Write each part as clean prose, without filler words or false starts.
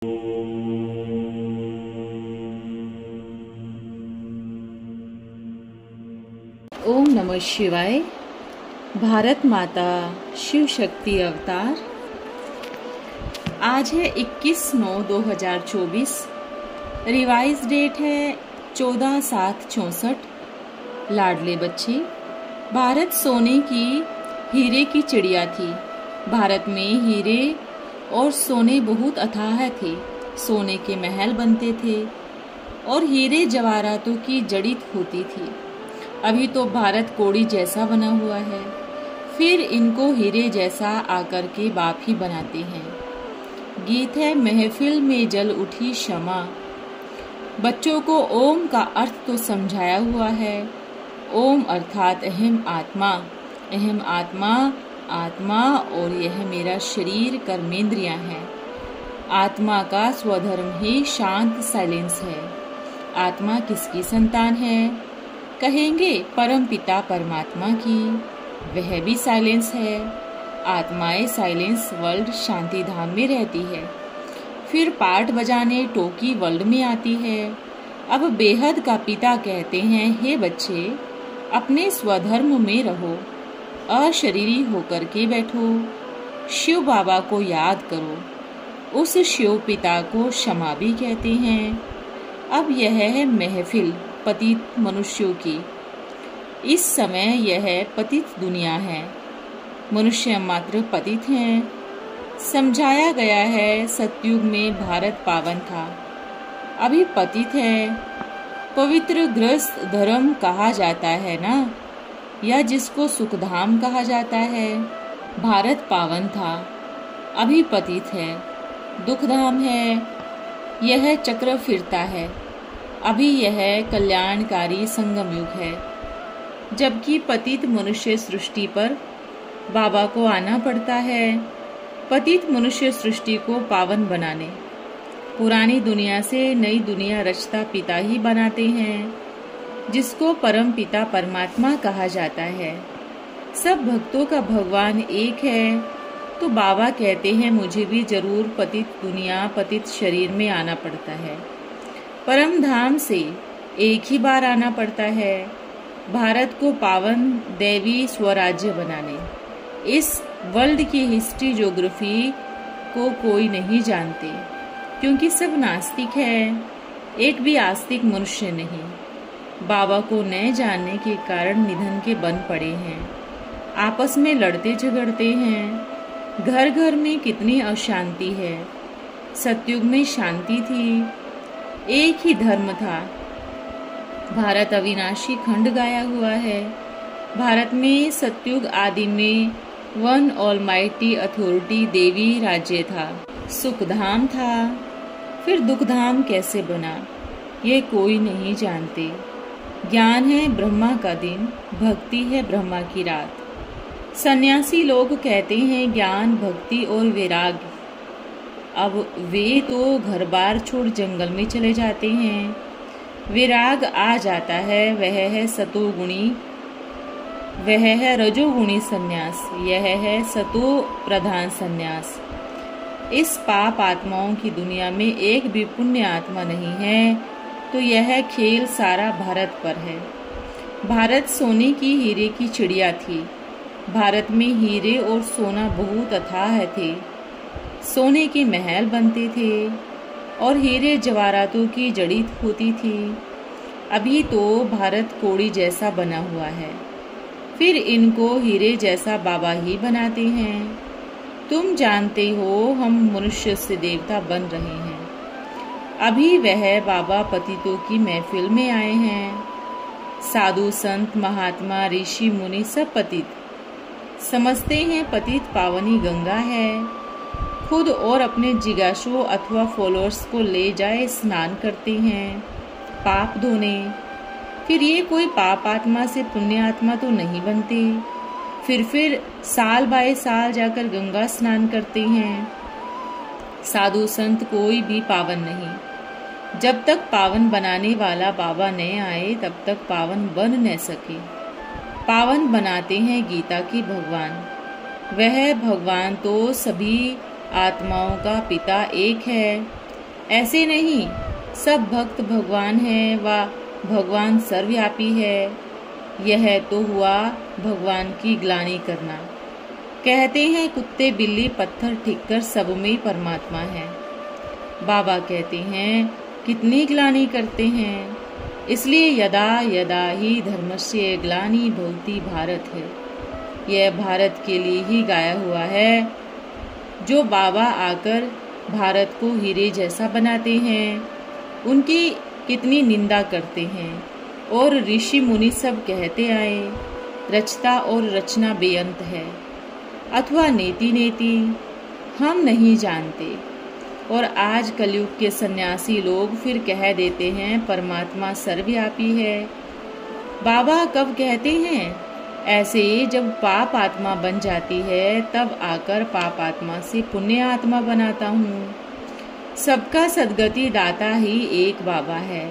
ओम नमः शिवाय। भारत माता शिव शक्ति अवतार। आज है 21/9/2024। रिवाइज डेट है 14/7/64। लाडले बच्चे, भारत सोने की हीरे की चिड़िया थी। भारत में हीरे और सोने बहुत अथाह थे। सोने के महल बनते थे और हीरे जवाहरातों की जड़ित होती थी। अभी तो भारत कोड़ी जैसा बना हुआ है, फिर इनको हीरे जैसा आकर के बाप ही बनाते हैं। गीत है महफिल में जल उठी शमा। बच्चों को ओम का अर्थ तो समझाया हुआ है। ओम अर्थात अहम आत्मा। अहम आत्मा, आत्मा और यह मेरा शरीर कर्मेंद्रियां हैं। आत्मा का स्वधर्म ही शांत साइलेंस है। आत्मा किसकी संतान है? कहेंगे परम पिता परमात्मा की। वह भी साइलेंस है। आत्माएं साइलेंस वर्ल्ड शांति धाम में रहती है, फिर पाठ बजाने टोकी वर्ल्ड में आती है। अब बेहद का पिता कहते हैं, हे बच्चे अपने स्वधर्म में रहो, अशरीरी होकर के बैठो, शिव बाबा को याद करो। उस शिव पिता को क्षमा भी कहते हैं। अब यह है महफिल पतित मनुष्यों की। इस समय यह पतित दुनिया है। मनुष्य मात्र पतित हैं। समझाया गया है सतयुग में भारत पावन था, अभी पतित है। पवित्र ग्रस्त धर्म कहा जाता है ना, या जिसको सुखधाम कहा जाता है। भारत पावन था, अभी पतित है, दुखधाम है। यह चक्र फिरता है, अभी यह कल्याणकारी संगम युग है। जबकि पतित मनुष्य सृष्टि पर बाबा को आना पड़ता है, पतित मनुष्य सृष्टि को पावन बनाने। पुरानी दुनिया से नई दुनिया रचता पिता ही बनाते हैं, जिसको परम पिता परमात्मा कहा जाता है। सब भक्तों का भगवान एक है, तो बाबा कहते हैं मुझे भी जरूर पतित दुनिया पतित शरीर में आना पड़ता है। परम धाम से एक ही बार आना पड़ता है, भारत को पावन दैवी स्वराज्य बनाने। इस वर्ल्ड की हिस्ट्री ज्योग्राफी को कोई नहीं जानते, क्योंकि सब नास्तिक है, एक भी आस्तिक मनुष्य नहीं। बाबा को न जानने के कारण निधन के बन पड़े हैं, आपस में लड़ते झगड़ते हैं। घर घर में कितनी अशांति है। सतयुग में शांति थी, एक ही धर्म था। भारत अविनाशी खंड गाया हुआ है। भारत में सतयुग आदि में वन ऑलमाइटी अथॉरिटी देवी राज्य था, सुखधाम था। फिर दुखधाम कैसे बना, ये कोई नहीं जानते। ज्ञान है ब्रह्मा का दिन, भक्ति है ब्रह्मा की रात। सन्यासी लोग कहते हैं ज्ञान भक्ति और वैराग्य। अब वे तो घर बार छोड़ जंगल में चले जाते हैं। वैराग आ जाता है, वह है सतोगुणी, वह है रजोगुणी सन्यास, यह है सतो प्रधान सन्यास। इस पाप आत्माओं की दुनिया में एक भी पुण्य आत्मा नहीं है, तो यह खेल सारा भारत पर है। भारत सोने की हीरे की चिड़िया थी। भारत में हीरे और सोना बहुत अथाह थे। सोने के महल बनते थे और हीरे जवाहरातों की जड़ित होती थी। अभी तो भारत कोड़ी जैसा बना हुआ है, फिर इनको हीरे जैसा बाबा ही बनाते हैं। तुम जानते हो हम मनुष्य से देवता बन रहे हैं। अभी वह बाबा पतितों की महफिल में आए हैं। साधु संत महात्मा ऋषि मुनि सब पतित समझते हैं। पतित पावनी गंगा है। खुद और अपने जिज्ञासुओं अथवा फॉलोअर्स को ले जाए स्नान करते हैं पाप धोने। फिर ये कोई पाप आत्मा से पुण्य आत्मा तो नहीं बनते। फिर साल बाय साल जाकर गंगा स्नान करते हैं। साधु संत कोई भी पावन नहीं। जब तक पावन बनाने वाला बाबा न आए तब तक पावन बन न सके। पावन बनाते हैं गीता के भगवान। वह भगवान तो सभी आत्माओं का पिता एक है। ऐसे नहीं, सब भक्त भगवान है व भगवान सर्वव्यापी है। यह तो हुआ भगवान की ग्लानि करना। कहते हैं कुत्ते बिल्ली पत्थर ठिक्कर सब में परमात्मा है। बाबा कहते हैं कितनी ग्लानि करते हैं। इसलिए यदा यदा ही धर्मस्य ग्लानि भवति भारत है। यह भारत के लिए ही गाया हुआ है। जो बाबा आकर भारत को हीरे जैसा बनाते हैं, उनकी कितनी निंदा करते हैं। और ऋषि मुनि सब कहते आए रचता और रचना बेअंत है, अथवा नेति नेति, हम नहीं जानते। और आज कलयुग के सन्यासी लोग फिर कह देते हैं परमात्मा सर्वव्यापी है। बाबा कब कहते हैं? ऐसे जब पाप आत्मा बन जाती है तब आकर पाप आत्मा से पुण्य आत्मा बनाता हूँ। सबका सद्गति दाता ही एक बाबा है।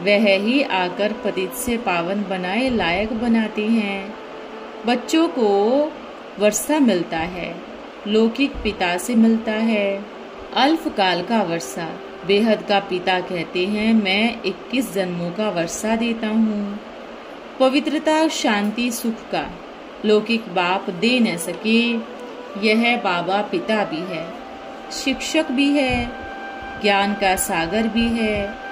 वह ही आकर पतित से पावन बनाए लायक बनाते हैं। बच्चों को वर्षा मिलता है, लौकिक पिता से मिलता है। अल्पकाल का वर्षा, बेहद का पिता कहते हैं मैं 21 जन्मों का वर्षा देता हूँ। पवित्रता शांति सुख का लौकिक बाप दे न सके। यह बाबा पिता भी है, शिक्षक भी है, ज्ञान का सागर भी है।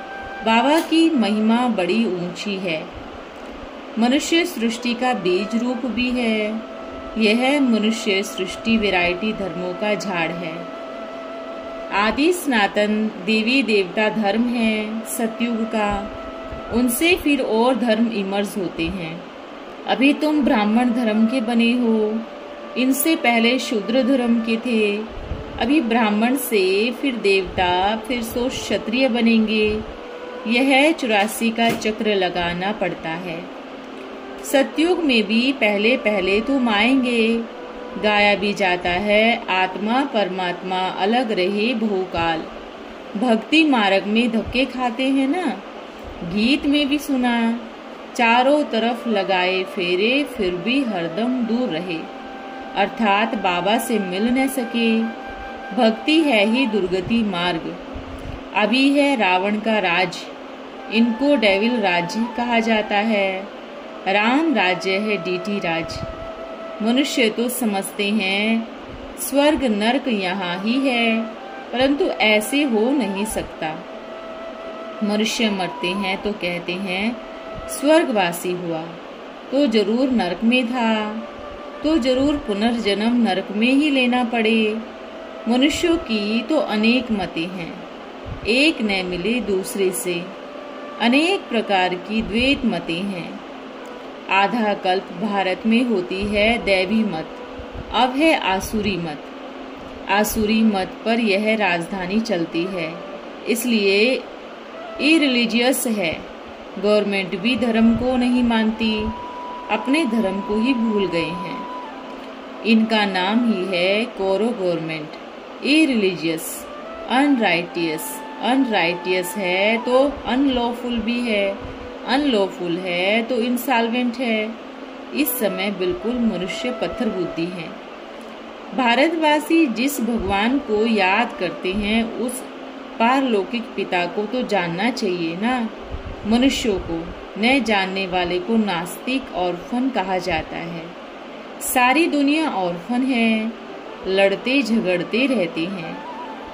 बाबा की महिमा बड़ी ऊंची है। मनुष्य सृष्टि का बीज रूप भी है। यह मनुष्य सृष्टि वैरायटी धर्मों का झाड़ है। आदि सनातन देवी देवता धर्म है सतयुग का। उनसे फिर और धर्म इमर्ज होते हैं। अभी तुम ब्राह्मण धर्म के बने हो, इनसे पहले शूद्र धर्म के थे। अभी ब्राह्मण से फिर देवता, फिर सो क्षत्रिय बनेंगे। यह 84 का चक्र लगाना पड़ता है। सतयुग में भी पहले पहले तुम आएंगे। गाया भी जाता है आत्मा परमात्मा अलग रहे बहुकाल। भक्ति मार्ग में धक्के खाते हैं ना, गीत में भी सुना। चारों तरफ लगाए फेरे फिर भी हरदम दूर रहे, अर्थात बाबा से मिल न सके। भक्ति है ही दुर्गति मार्ग। अभी है रावण का राज, इनको डेविल राज्य कहा जाता है। राम राज्य है डीटी राज। मनुष्य तो समझते हैं स्वर्ग नरक यहाँ ही है, परंतु ऐसे हो नहीं सकता। मनुष्य मरते हैं तो कहते हैं स्वर्गवासी हुआ, तो जरूर नरक में था, तो जरूर पुनर्जन्म नरक में ही लेना पड़े। मनुष्यों की तो अनेक मतें हैं, एक न मिले दूसरे से। अनेक प्रकार की द्वैत मतें हैं। आधा कल्प भारत में होती है दैवी मत, अब है आसुरी मत। आसुरी मत पर यह राजधानी चलती है, इसलिए इरिलीजियस है। गवर्नमेंट भी धर्म को नहीं मानती, अपने धर्म को ही भूल गए हैं। इनका नाम ही है कोरो गवर्नमेंट। Irreligious, unrighteous. अनराइटियस है तो अनलॉफुल भी है, अनलॉफुल है तो इंसॉल्वेंट है। इस समय बिल्कुल मनुष्य पत्थर बुद्धि है। भारतवासी जिस भगवान को याद करते हैं उस पारलौकिक पिता को तो जानना चाहिए ना। मनुष्यों को न जानने वाले को नास्तिक ऑर्फन कहा जाता है। सारी दुनिया ऑर्फन है, लड़ते झगड़ते रहते हैं।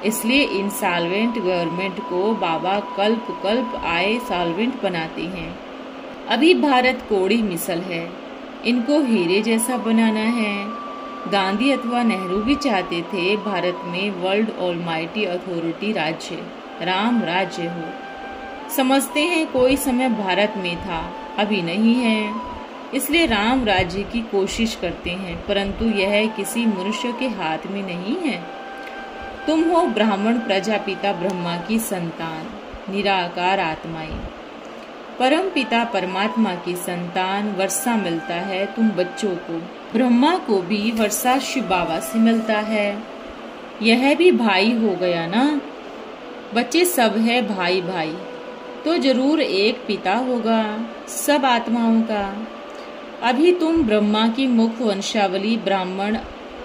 इसलिए इंसॉल्वेंट गवर्नमेंट को बाबा कल्प कल्प आए सॉल्वेंट बनाते हैं। अभी भारत कोड़ी मिसल है, इनको हीरे जैसा बनाना है। गांधी अथवा नेहरू भी चाहते थे भारत में वर्ल्ड ऑलमाइटी अथॉरिटी राज्य, राम राज्य हो। समझते हैं कोई समय भारत में था, अभी नहीं है, इसलिए राम राज्य की कोशिश करते हैं, परंतु यह किसी मनुष्य के हाथ में नहीं है। तुम हो ब्राह्मण प्रजापिता ब्रह्मा की संतान, निराकार आत्माएं। परम पिता परमात्मा की संतान। वर्षा मिलता है तुम बच्चों को। ब्रह्मा को भी वर्षा शिव बाबा से मिलता है। यह भी भाई हो गया ना। बच्चे सब है भाई भाई, तो जरूर एक पिता होगा सब आत्माओं का। अभी तुम ब्रह्मा की मुख वंशावली ब्राह्मण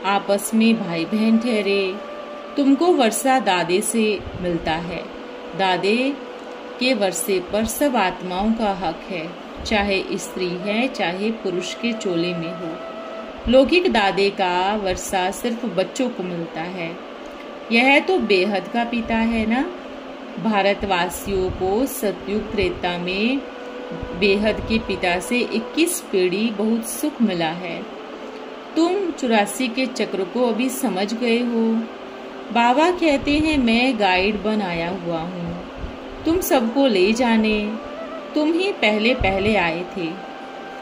आपस में भाई बहन ठहरे। तुमको वर्षा दादे से मिलता है। दादे के वर्षे पर सब आत्माओं का हक है, चाहे स्त्री है चाहे पुरुष के चोले में हो। लौकिक दादे का वर्षा सिर्फ बच्चों को मिलता है। यह तो बेहद का पिता है ना। भारतवासियों को सतयुग त्रेता में बेहद के पिता से 21 पीढ़ी बहुत सुख मिला है। तुम 84 के चक्र को अभी समझ गए हो। बाबा कहते हैं मैं गाइड बन आया हुआ हूँ, तुम सबको ले जाने। तुम ही पहले पहले आए थे,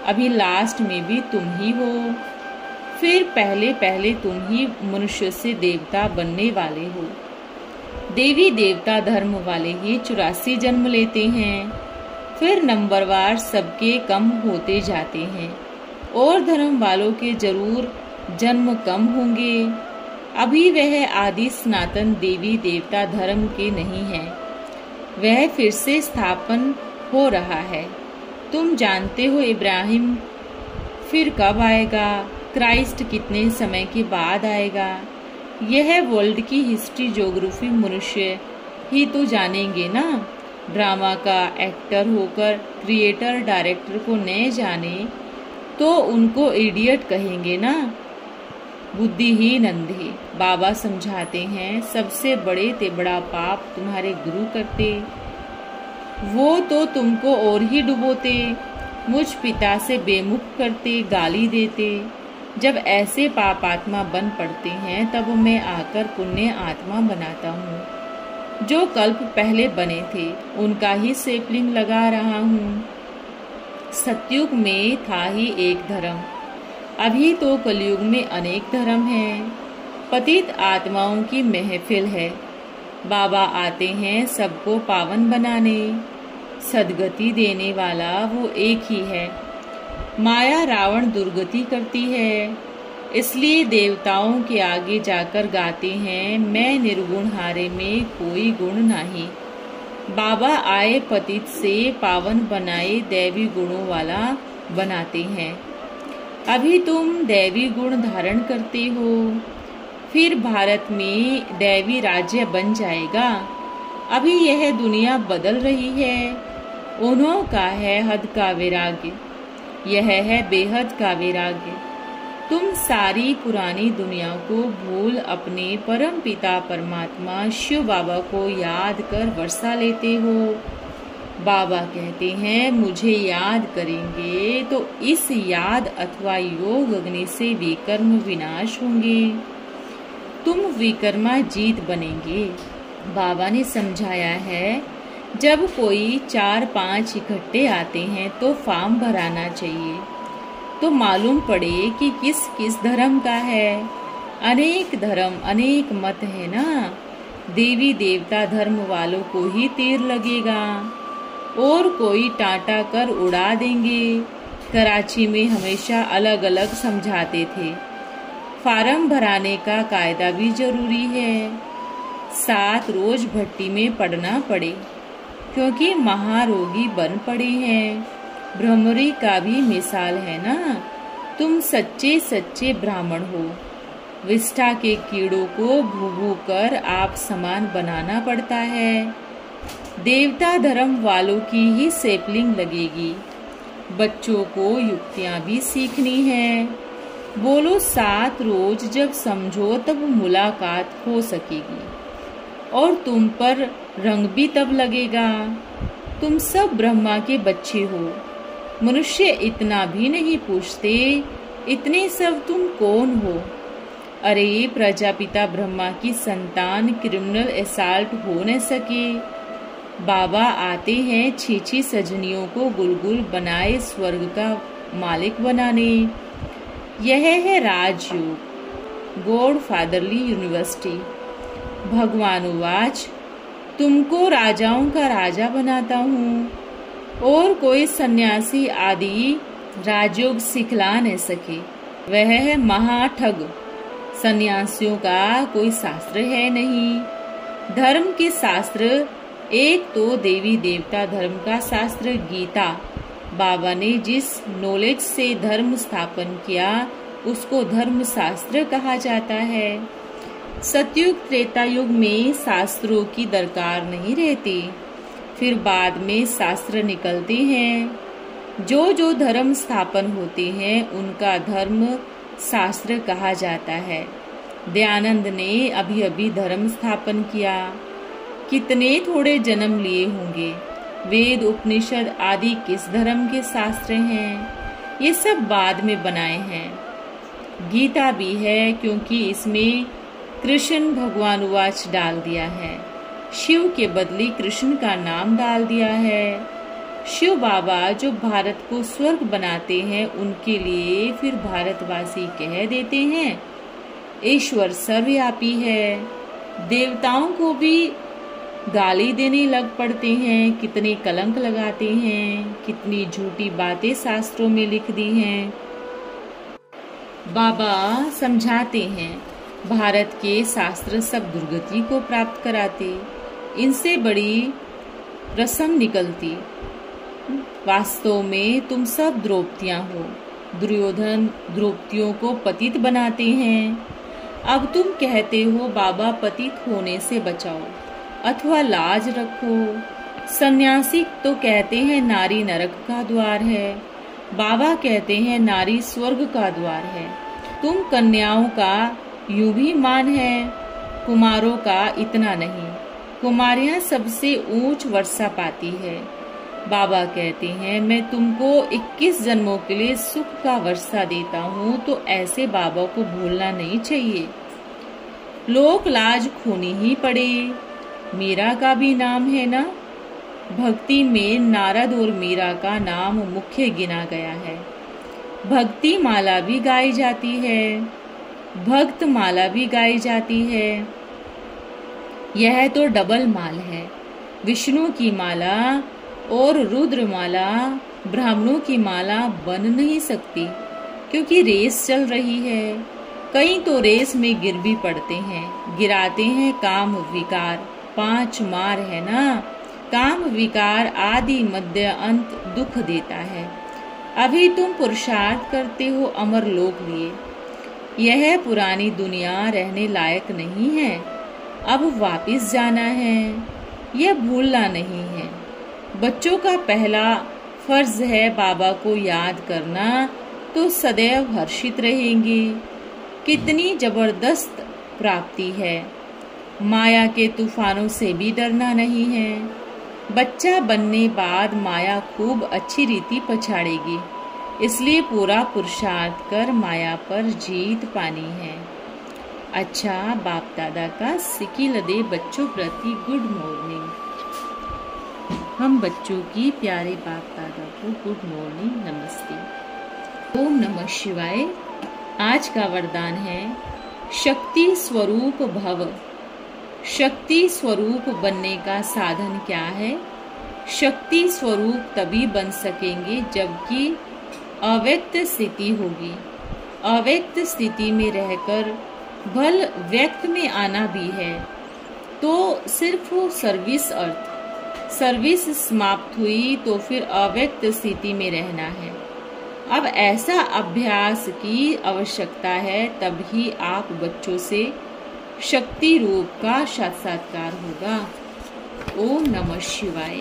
अभी लास्ट में भी तुम ही हो। फिर पहले पहले तुम ही मनुष्य से देवता बनने वाले हो। देवी देवता धर्म वाले ही 84 जन्म लेते हैं, फिर नंबरवार सबके कम होते जाते हैं और धर्म वालों के जरूर जन्म कम होंगे। अभी वह आदि सनातन देवी देवता धर्म के नहीं है, वह फिर से स्थापन हो रहा है। तुम जानते हो इब्राहिम फिर कब आएगा, क्राइस्ट कितने समय के बाद आएगा। यह वर्ल्ड की हिस्ट्री ज्योग्राफी मनुष्य ही तो जानेंगे ना। ड्रामा का एक्टर होकर क्रिएटर डायरेक्टर को न जाने तो उनको इडियट कहेंगे ना, बुद्धिहीन अंधे। बाबा समझाते हैं सबसे बड़े ते बड़ा पाप तुम्हारे गुरु करते, वो तो तुमको और ही डुबोते, मुझ पिता से बेमुख करते, गाली देते। जब ऐसे पाप आत्मा बन पड़ते हैं तब मैं आकर पुण्य आत्मा बनाता हूँ। जो कल्प पहले बने थे उनका ही सेपलिंग लगा रहा हूँ। सतयुग में था ही एक धर्म, अभी तो कलयुग में अनेक धर्म हैं। पतित आत्माओं की महफिल है। बाबा आते हैं सबको पावन बनाने, सदगति देने वाला वो एक ही है। माया रावण दुर्गति करती है, इसलिए देवताओं के आगे जाकर गाते हैं मैं निर्गुण हारे में कोई गुण नहीं। बाबा आए पतित से पावन बनाए दैवी गुणों वाला बनाते हैं। अभी तुम दैवी गुण धारण करते हो, फिर भारत में दैवी राज्य बन जाएगा। अभी यह दुनिया बदल रही है। उन्हों का है हद का वैराग्य, यह है बेहद का वैराग्य। तुम सारी पुरानी दुनिया को भूल अपने परम पिता परमात्मा शिव बाबा को याद कर वर्षा लेते हो। बाबा कहते हैं मुझे याद करेंगे तो इस याद अथवा योग अग्नि से विकर्म विनाश होंगे, तुम विकर्मा जीत बनेंगे। बाबा ने समझाया है जब कोई 4-5 इकट्ठे आते हैं तो फॉर्म भराना चाहिए, तो मालूम पड़े कि किस किस धर्म का है। अनेक धर्म अनेक मत है ना। देवी देवता धर्म वालों को ही तीर लगेगा और कोई टाटा कर उड़ा देंगे। कराची में हमेशा अलग अलग समझाते थे। फार्म भराने का कायदा भी जरूरी है। 7 रोज भट्टी में पड़ना पड़े क्योंकि महारोगी बन पड़े हैं। भ्रमरी का भी मिसाल है ना। तुम सच्चे सच्चे ब्राह्मण हो। विष्ठा के कीड़ों को भू कर आप समान बनाना पड़ता है। देवता धर्म वालों की ही सेपलिंग लगेगी। बच्चों को युक्तियां भी सीखनी है। बोलो 7 रोज जब समझो तब मुलाकात हो सकेगी और तुम पर रंग भी तब लगेगा। तुम सब ब्रह्मा के बच्चे हो। मनुष्य इतना भी नहीं पूछते इतने सब तुम कौन हो। अरे प्रजापिता ब्रह्मा की संतान क्रिमिनल असॉल्ट हो न सके। बाबा आते हैं छीछी सजनियों को गुलगुल बनाए स्वर्ग का मालिक बनाने। यह है राजयोग, गॉड फादरली यूनिवर्सिटी। भगवान उवाच तुमको राजाओं का राजा बनाता हूँ और कोई सन्यासी आदि राजयोग सिखला न सके। वह है महाठग। सन्यासियों का कोई शास्त्र है नहीं। धर्म के शास्त्र एक तो देवी देवता धर्म का शास्त्र गीता। बाबा ने जिस नॉलेज से धर्म स्थापन किया उसको धर्म शास्त्र कहा जाता है। सतयुग त्रेता युग में शास्त्रों की दरकार नहीं रहती, फिर बाद में शास्त्र निकलते हैं। जो जो धर्म स्थापन होते हैं उनका धर्म शास्त्र कहा जाता है। दयानंद ने अभी अभी धर्म स्थापन किया, कितने थोड़े जन्म लिए होंगे। वेद उपनिषद आदि किस धर्म के शास्त्र हैं? ये सब बाद में बनाए हैं। गीता भी है क्योंकि इसमें कृष्ण भगवानुवाच डाल दिया है। शिव के बदले कृष्ण का नाम डाल दिया है। शिव बाबा जो भारत को स्वर्ग बनाते हैं उनके लिए फिर भारतवासी कह देते हैं ईश्वर सर्वव्यापी है। देवताओं को भी गाली देने लग पड़ते हैं, कितने कलंक लगाते हैं, कितनी झूठी बातें शास्त्रों में लिख दी हैं। बाबा समझाते हैं भारत के शास्त्र सब दुर्गति को प्राप्त कराते, इनसे बड़ी रस्म निकलती। वास्तव में तुम सब द्रौपदियां हो। दुर्योधन द्रौपदियों को पतित बनाते हैं। अब तुम कहते हो बाबा पतित होने से बचाओ अथवा लाज रखो। सन्यासी तो कहते हैं नारी नरक का द्वार है, बाबा कहते हैं नारी स्वर्ग का द्वार है। तुम कन्याओं का यूं भी मान है, कुमारों का इतना नहीं। कुमारियां सबसे ऊंच वर्षा पाती है। बाबा कहते हैं मैं तुमको 21 जन्मों के लिए सुख का वर्षा देता हूँ, तो ऐसे बाबा को भूलना नहीं चाहिए। लोक लाज खोनी ही पड़े। मीरा का भी नाम है ना, भक्ति में नारद और मीरा का नाम मुख्य गिना गया है। भक्ति माला भी गाई जाती है, भक्त माला भी गाई जाती है। यह तो डबल माल है। विष्णु की माला और रुद्र माला ब्राह्मणों की माला बन नहीं सकती, क्योंकि रेस चल रही है। कई तो रेस में गिर भी पड़ते हैं, गिराते हैं काम विकार। 5 मार है ना, काम विकार आदि मध्य अंत दुख देता है। अभी तुम पुरुषार्थ करते हो अमर लोक लिए। यह पुरानी दुनिया रहने लायक नहीं है, अब वापिस जाना है, यह भूलना नहीं है। बच्चों का पहला फर्ज है बाबा को याद करना, तो सदैव हर्षित रहेंगे। कितनी जबरदस्त प्राप्ति है। माया के तूफानों से भी डरना नहीं है। बच्चा बनने बाद माया खूब अच्छी रीति पछाड़ेगी, इसलिए पूरा पुरुषार्थ कर माया पर जीत पानी है। अच्छा, बाप दादा का सिकिलदे बच्चों प्रति गुड मॉर्निंग। हम बच्चों की प्यारे बाप दादा को गुड मॉर्निंग, नमस्ते। ओम नमः शिवाय। आज का वरदान है शक्ति स्वरूप भव। शक्ति स्वरूप बनने का साधन क्या है? शक्ति स्वरूप तभी बन सकेंगे जबकि अव्यक्त स्थिति होगी। अव्यक्त स्थिति में रहकर भल व्यक्त में आना भी है, तो सिर्फ सर्विस अर्थ। सर्विस समाप्त हुई तो फिर अव्यक्त स्थिति में रहना है। अब ऐसा अभ्यास की आवश्यकता है, तभी आप बच्चों से शक्ति रूप का साक्षात्कार होगा। ओम नमः शिवाय।